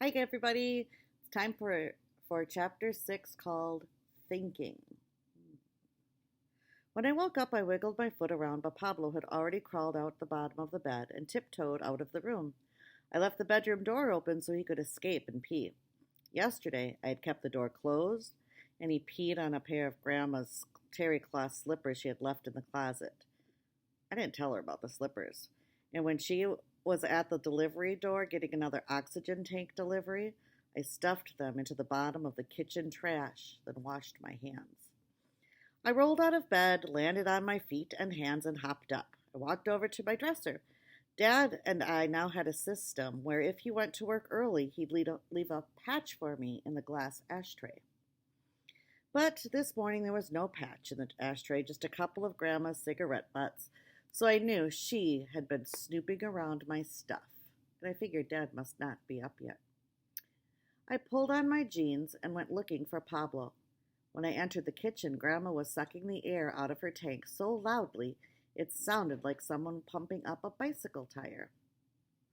Hi, everybody. It's time for chapter 6 called Thinking. When I woke up, I wiggled my foot around, but Pablo had already crawled out the bottom of the bed and tiptoed out of the room. I left the bedroom door open so he could escape and pee. Yesterday, I had kept the door closed, and he peed on a pair of Grandma's terry cloth slippers she had left in the closet. I didn't tell her about the slippers. And when she was at the delivery door getting another oxygen tank delivery, I stuffed them into the bottom of the kitchen trash, then washed my hands. I rolled out of bed, landed on my feet and hands, and hopped up. I walked over to my dresser. Dad and I now had a system where if he went to work early, he'd leave a patch for me in the glass ashtray. But this morning there was no patch in the ashtray, just a couple of Grandma's cigarette butts, so I knew she had been snooping around my stuff, and I figured Dad must not be up yet. I pulled on my jeans and went looking for Pablo. When I entered the kitchen, Grandma was sucking the air out of her tank so loudly it sounded like someone pumping up a bicycle tire.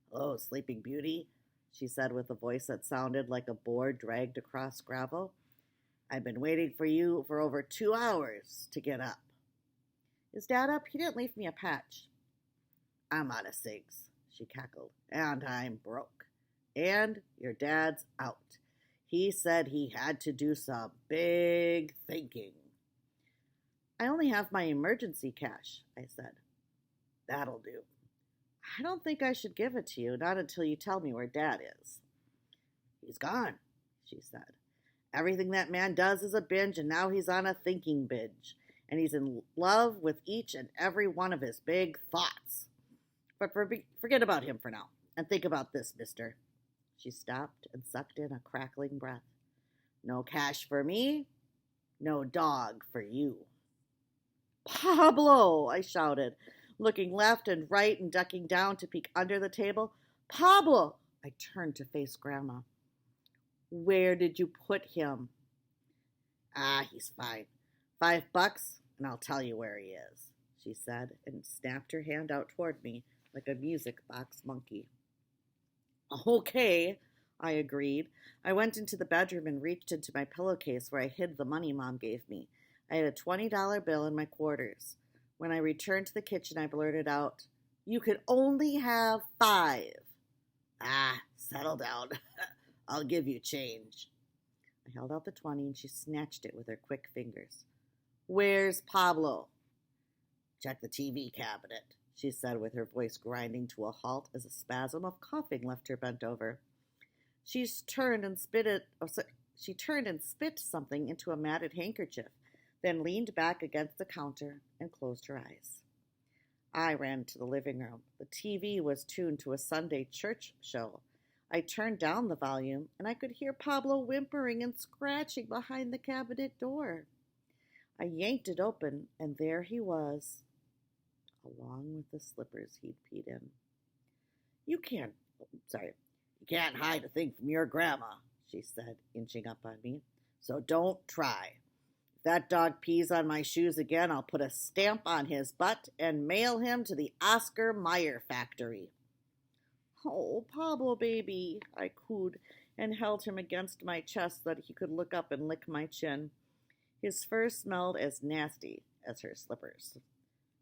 "Hello, Sleeping Beauty," she said with a voice that sounded like a boar dragged across gravel. "I've been waiting for you for over 2 hours to get up." "Is Dad up? He didn't leave me a patch." "I'm out of cigs," she cackled, "and I'm broke. And your dad's out. He said he had to do some big thinking." "I only have my emergency cash," I said. "That'll do." "I don't think I should give it to you, not until you tell me where Dad is." "He's gone," she said. "Everything that man does is a binge, and now he's on a thinking binge. And he's in love with each and every one of his big thoughts. But forget about him for now, and think about this, mister." She stopped and sucked in a crackling breath. "No cash for me, no dog for you." "Pablo!" I shouted, looking left and right and ducking down to peek under the table. "Pablo!" I turned to face Grandma. "Where did you put him?" "Ah, he's fine. $5, and I'll tell you where he is," she said, and snapped her hand out toward me like a music box monkey. "Okay," I agreed. I went into the bedroom and reached into my pillowcase where I hid the money Mom gave me. I had a $20 bill in my quarters. When I returned to the kitchen, I blurted out, "You could only have 5. "Ah, settle down. I'll give you change." I held out the 20 and she snatched it with her quick fingers. "Where's Pablo?" "Check the TV cabinet," she said with her voice grinding to a halt as a spasm of coughing left her bent over. She turned and spit something into a matted handkerchief, then leaned back against the counter and closed her eyes. I ran to the living room. The TV was tuned to a Sunday church show. I turned down the volume, and I could hear Pablo whimpering and scratching behind the cabinet door. I yanked it open, and there he was, along with the slippers he'd peed in. You can't hide a thing from your grandma," she said, inching up on me. "So don't try. If that dog pees on my shoes again, I'll put a stamp on his butt and mail him to the Oscar Mayer factory." "Oh, Pablo, baby," I cooed and held him against my chest so that he could look up and lick my chin. His fur smelled as nasty as her slippers.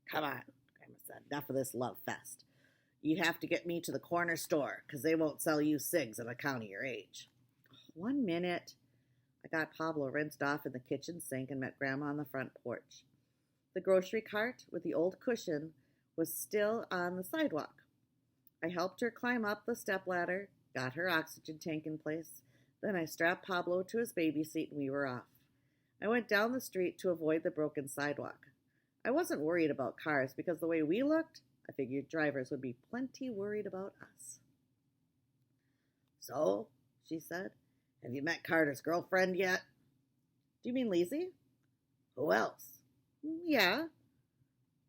"Come on," Grandma said. "Enough of this love fest. You have to get me to the corner store, 'cause they won't sell you cigs on account of your age." "1 minute." I got Pablo rinsed off in the kitchen sink and met Grandma on the front porch. The grocery cart with the old cushion was still on the sidewalk. I helped her climb up the stepladder, got her oxygen tank in place, then I strapped Pablo to his baby seat and we were off. I went down the street to avoid the broken sidewalk. I wasn't worried about cars because the way we looked, I figured drivers would be plenty worried about us. "So," she said, "have you met Carter's girlfriend yet?" "Do you mean Lizzie?" "Who else?" "Yeah."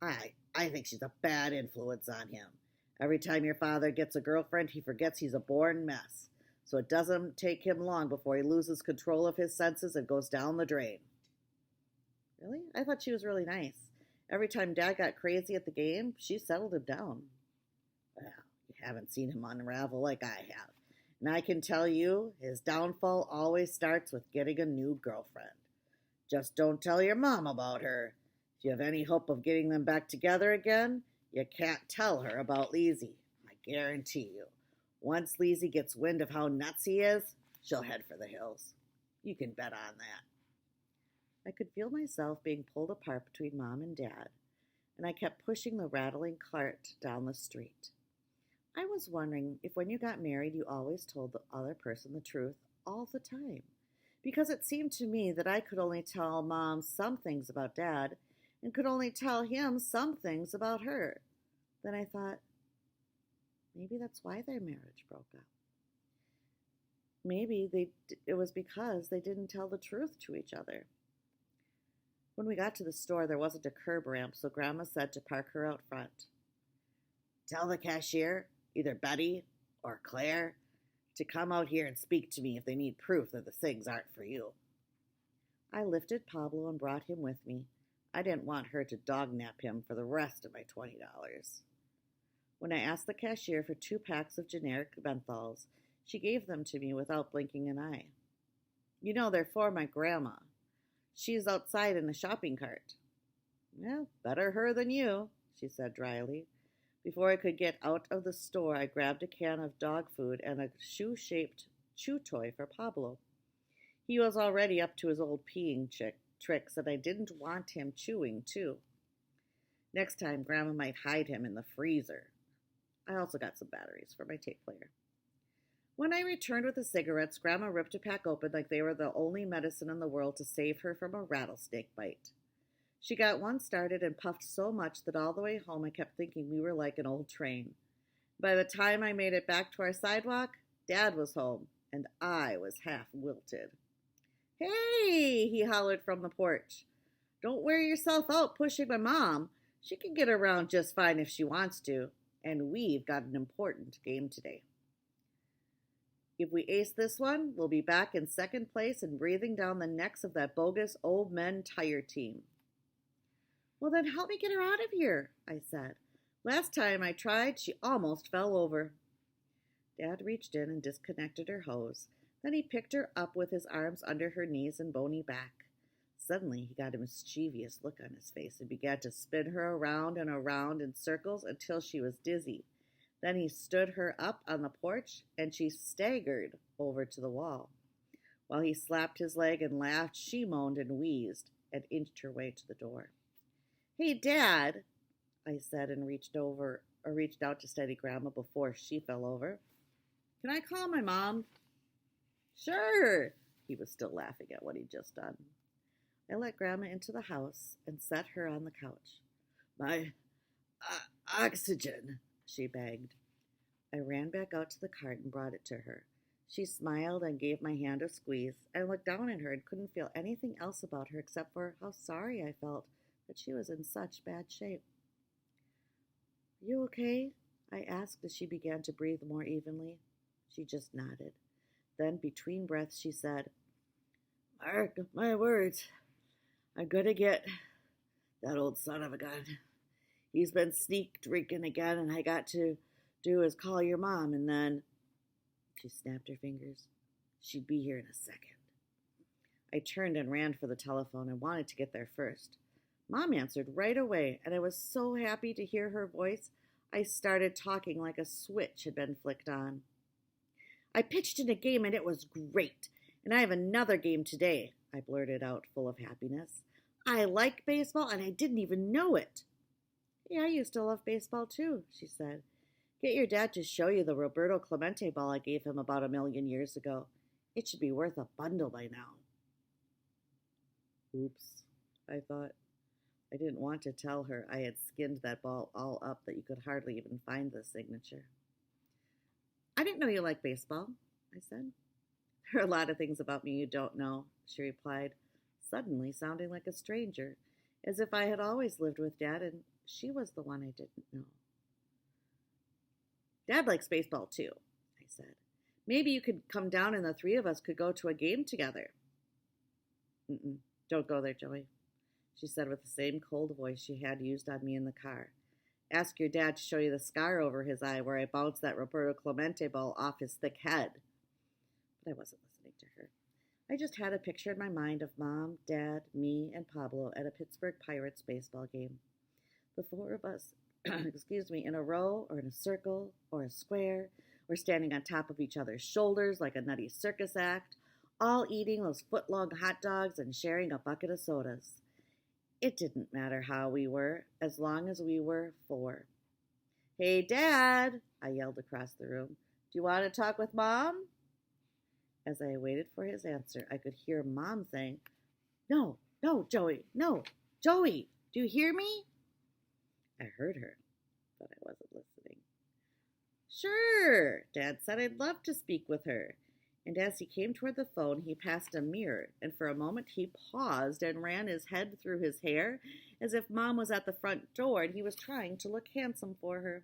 I think she's a bad influence on him. Every time your father gets a girlfriend, he forgets he's a born mess. So it doesn't take him long before he loses control of his senses and goes down the drain." "Really? I thought she was really nice. Every time Dad got crazy at the game, she settled him down." "Well, you haven't seen him unravel like I have. And I can tell you, his downfall always starts with getting a new girlfriend. Just don't tell your mom about her. If you have any hope of getting them back together again, you can't tell her about Lizzie. I guarantee you. Once Lizzie gets wind of how nuts he is, she'll head for the hills. You can bet on that. I could feel myself being pulled apart between Mom and Dad, and I kept pushing the rattling cart down the street. I was wondering if when you got married you always told the other person the truth all the time, because it seemed to me that I could only tell Mom some things about Dad and could only tell him some things about her. Then I thought, maybe that's why their marriage broke up. Maybe it was because they didn't tell the truth to each other. When we got to the store, there wasn't a curb ramp, so Grandma said to park her out front. Tell the cashier, either Betty or Claire, to come out here and speak to me if they need proof that the things aren't for you. I lifted Pablo and brought him with me. I didn't want her to dog-nap him for the rest of my $20. When I asked the cashier for 2 packs of generic menthols, she gave them to me without blinking an eye. You know, they're for my grandma. She's outside in a shopping cart. Well, better her than you, she said dryly. Before I could get out of the store, I grabbed a can of dog food and a shoe-shaped chew toy for Pablo. He was already up to his old peeing tricks, and I didn't want him chewing, too. Next time, Grandma might hide him in the freezer. I also got some batteries for my tape player. When I returned with the cigarettes, Grandma ripped a pack open like they were the only medicine in the world to save her from a rattlesnake bite. She got one started and puffed so much that all the way home I kept thinking we were like an old train. By the time I made it back to our sidewalk, Dad was home, and I was half wilted. Hey, he hollered from the porch. Don't wear yourself out pushing my mom. She can get around just fine if she wants to, and we've got an important game today. If we ace this one, we'll be back in second place and breathing down the necks of that bogus old men tire team. Well, then help me get her out of here, I said. Last time I tried, she almost fell over. Dad reached in and disconnected her hose. Then he picked her up with his arms under her knees and bony back. Suddenly, he got a mischievous look on his face and began to spin her around and around in circles until she was dizzy. Then he stood her up on the porch, and she staggered over to the wall. While he slapped his leg and laughed, she moaned and wheezed and inched her way to the door. Hey, Dad, I said and reached out to steady Grandma before she fell over. Can I call my mom? Sure. He was still laughing at what he'd just done. I let Grandma into the house and set her on the couch. My oxygen, she begged. I ran back out to the cart and brought it to her. She smiled and gave my hand a squeeze. I looked down at her and couldn't feel anything else about her except for how sorry I felt that she was in such bad shape. You okay? I asked as she began to breathe more evenly. She just nodded. Then, between breaths, she said, Mark my words, I'm gonna get that old son of a gun. He's been sneak drinking again, and I got to do is call your mom, and then... She snapped her fingers. She'd be here in a second. I turned and ran for the telephone and wanted to get there first. Mom answered right away, and I was so happy to hear her voice, I started talking like a switch had been flicked on. I pitched in a game, and it was great, and I have another game today, I blurted out, full of happiness. I like baseball, and I didn't even know it. Yeah, I used to love baseball too, she said. Get your dad to show you the Roberto Clemente ball I gave him about 1,000,000 years ago. It should be worth a bundle by now. Oops, I thought. I didn't want to tell her I had skinned that ball all up that you could hardly even find the signature. I didn't know you liked baseball, I said. There are a lot of things about me you don't know, she replied, suddenly sounding like a stranger, as if I had always lived with Dad and she was the one I didn't know. Dad likes baseball too, I said. Maybe you could come down and the 3 of us could go to a game together. Don't go there, Joey, she said with the same cold voice she had used on me in the car. Ask your dad to show you the scar over his eye where I bounced that Roberto Clemente ball off his thick head. But I wasn't listening to her. I just had a picture in my mind of Mom, Dad, me, and Pablo at a Pittsburgh Pirates baseball game. The four of us, in a row or in a circle or a square, or standing on top of each other's shoulders like a nutty circus act, all eating those foot-long hot dogs and sharing a bucket of sodas. It didn't matter how we were, as long as we were four. "Hey, Dad," I yelled across the room. "Do you want to talk with Mom?" As I waited for his answer, I could hear Mom saying, "No, no, Joey, no. Joey, do you hear me?" I heard her, but I wasn't listening. "Sure," Dad said. "I'd love to speak with her." And as he came toward the phone, he passed a mirror, and for a moment he paused and ran his head through his hair as if Mom was at the front door and he was trying to look handsome for her.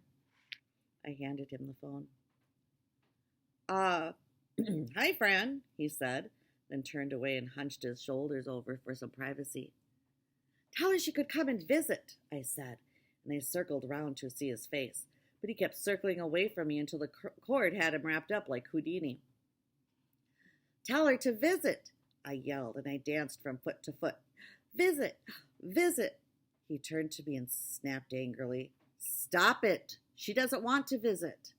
I handed him the phone. Hi, Fran," he said, then turned away and hunched his shoulders over for some privacy. "Tell her she could come and visit," I said, and I circled around to see his face, but he kept circling away from me until the cord had him wrapped up like Houdini. "Tell her to visit," I yelled, and I danced from foot to foot. "Visit, visit." He turned to me and snapped angrily, "Stop it. She doesn't want to visit."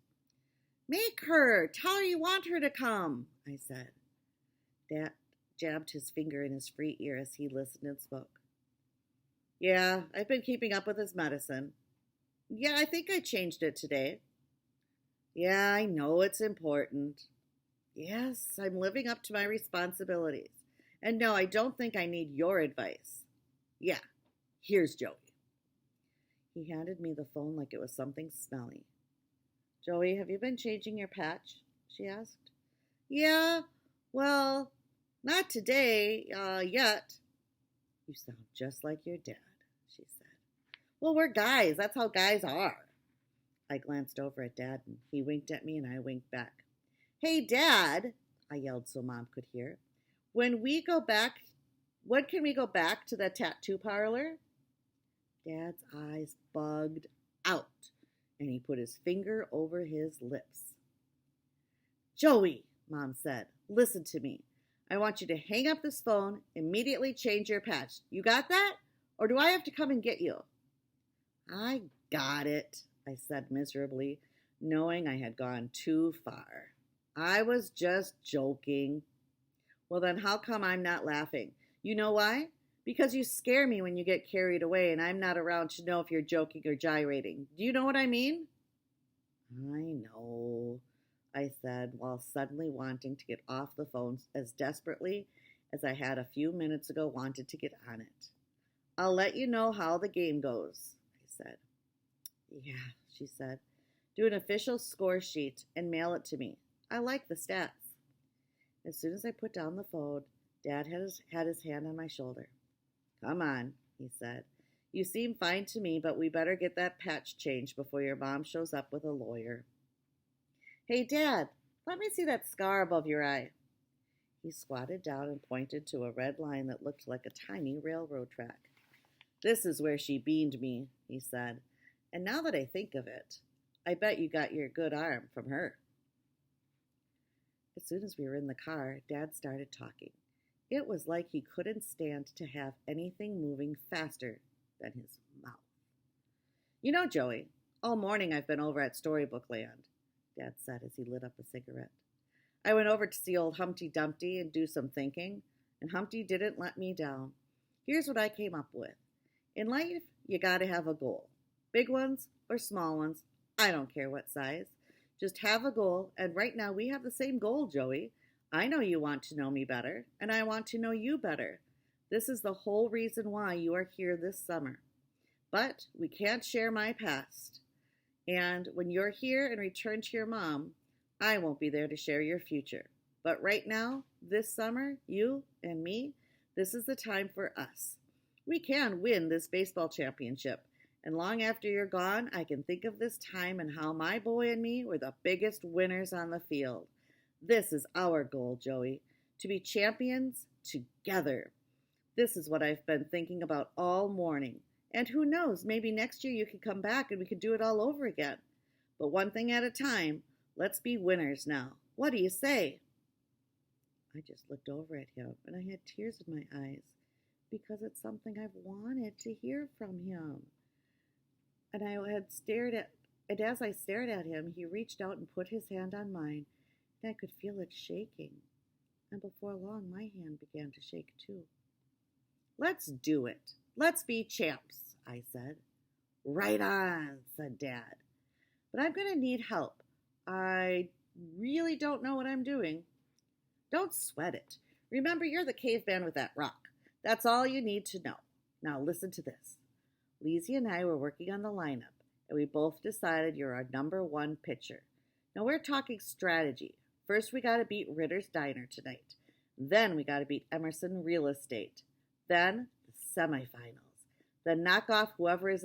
"Make her. Tell her you want her to come," I said. Dad jabbed his finger in his free ear as he listened and spoke. "Yeah, I've been keeping up with his medicine. Yeah, I think I changed it today." "Yeah, I know it's important." "Yes, I'm living up to my responsibilities. And no, I don't think I need your advice." "Yeah, here's Joey." He handed me the phone like it was something smelly. "Joey, have you been changing your patch?" she asked. "Yeah, well, not today, yet." "You sound just like your dad," she said. "Well, we're guys. That's how guys are." I glanced over at Dad, and he winked at me, and I winked back. "Hey, Dad," I yelled so Mom could hear. When can we go back to the tattoo parlor?" Dad's eyes bugged out, and he put his finger over his lips. "Joey," Mom said, "listen to me. I want you to hang up this phone, immediately change your patch. You got that? Or do I have to come and get you?" "I got it," I said miserably, knowing I had gone too far. "I was just joking." "Well, then how come I'm not laughing? You know why? Because you scare me when you get carried away and I'm not around to know if you're joking or gyrating. Do you know what I mean?" "I know," I said, while suddenly wanting to get off the phone as desperately as I had a few minutes ago wanted to get on it. "I'll let you know how the game goes," I said. "Yeah," she said. "Do an official score sheet and mail it to me. I like the stats." As soon as I put down the phone, Dad had his hand on my shoulder. "Come on," he said. "You seem fine to me, but we better get that patch changed before your mom shows up with a lawyer." "Hey, Dad, let me see that scar above your eye." He squatted down and pointed to a red line that looked like a tiny railroad track. "This is where she beaned me," he said. "And now that I think of it, I bet you got your good arm from her." As soon as we were in the car, Dad started talking. It was like he couldn't stand to have anything moving faster than his mouth. "You know, Joey, all morning I've been over at Storybook Land," Dad said as he lit up a cigarette. "I went over to see old Humpty Dumpty and do some thinking, and Humpty didn't let me down. Here's what I came up with. In life, you gotta have a goal. Big ones or small ones, I don't care what size. Just have a goal, and right now we have the same goal, Joey. I know you want to know me better, and I want to know you better. This is the whole reason why you are here this summer. But we can't share my past. And when you're here and return to your mom, I won't be there to share your future. But right now, this summer, you and me, this is the time for us. We can win this baseball championship. And long after you're gone, I can think of this time and how my boy and me were the biggest winners on the field. This is our goal, Joey, to be champions together. This is what I've been thinking about all morning. And who knows, maybe next year you could come back and we could do it all over again. But one thing at a time, let's be winners now. What do you say?" I just looked over at him and I had tears in my eyes because it's something I've wanted to hear from him. And I had stared at and as I stared at him, he reached out and put his hand on mine, and I could feel it shaking. And before long, my hand began to shake too. Let's do it. Let's be champs, I said. Right on, said Dad. But I'm going to need help. I really don't know what I'm doing. Don't sweat it. Remember, you're the caveman with that rock. That's all you need to know. Now listen to this. Lizzie and I were working on the lineup, and we both decided you're our number one pitcher. Now we're talking strategy. First, we got to beat Ritter's Diner tonight. Then we got to beat Emerson Real Estate. Then the semifinals. Then knock off who is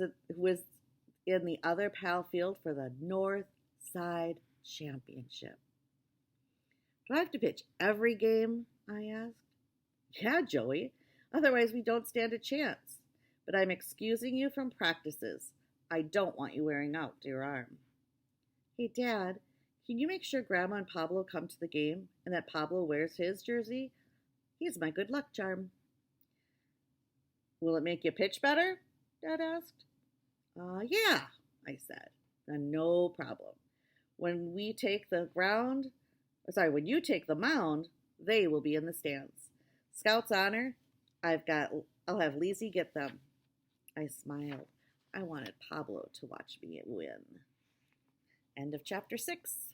in the other Pal field for the North Side Championship. Do I have to pitch every game? I asked. Yeah, Joey. Otherwise, we don't stand a chance. But I'm excusing you from practices. I don't want you wearing out your arm. Hey, Dad, can you make sure Grandma and Pablo come to the game and that Pablo wears his jersey? He's my good luck charm. Will it make you pitch better? Dad asked. Yeah, I said. No problem. When you take the mound, they will be in the stands. Scout's honor, I'll have Lizzie get them. I smiled. I wanted Pablo to watch me win. End of chapter 6.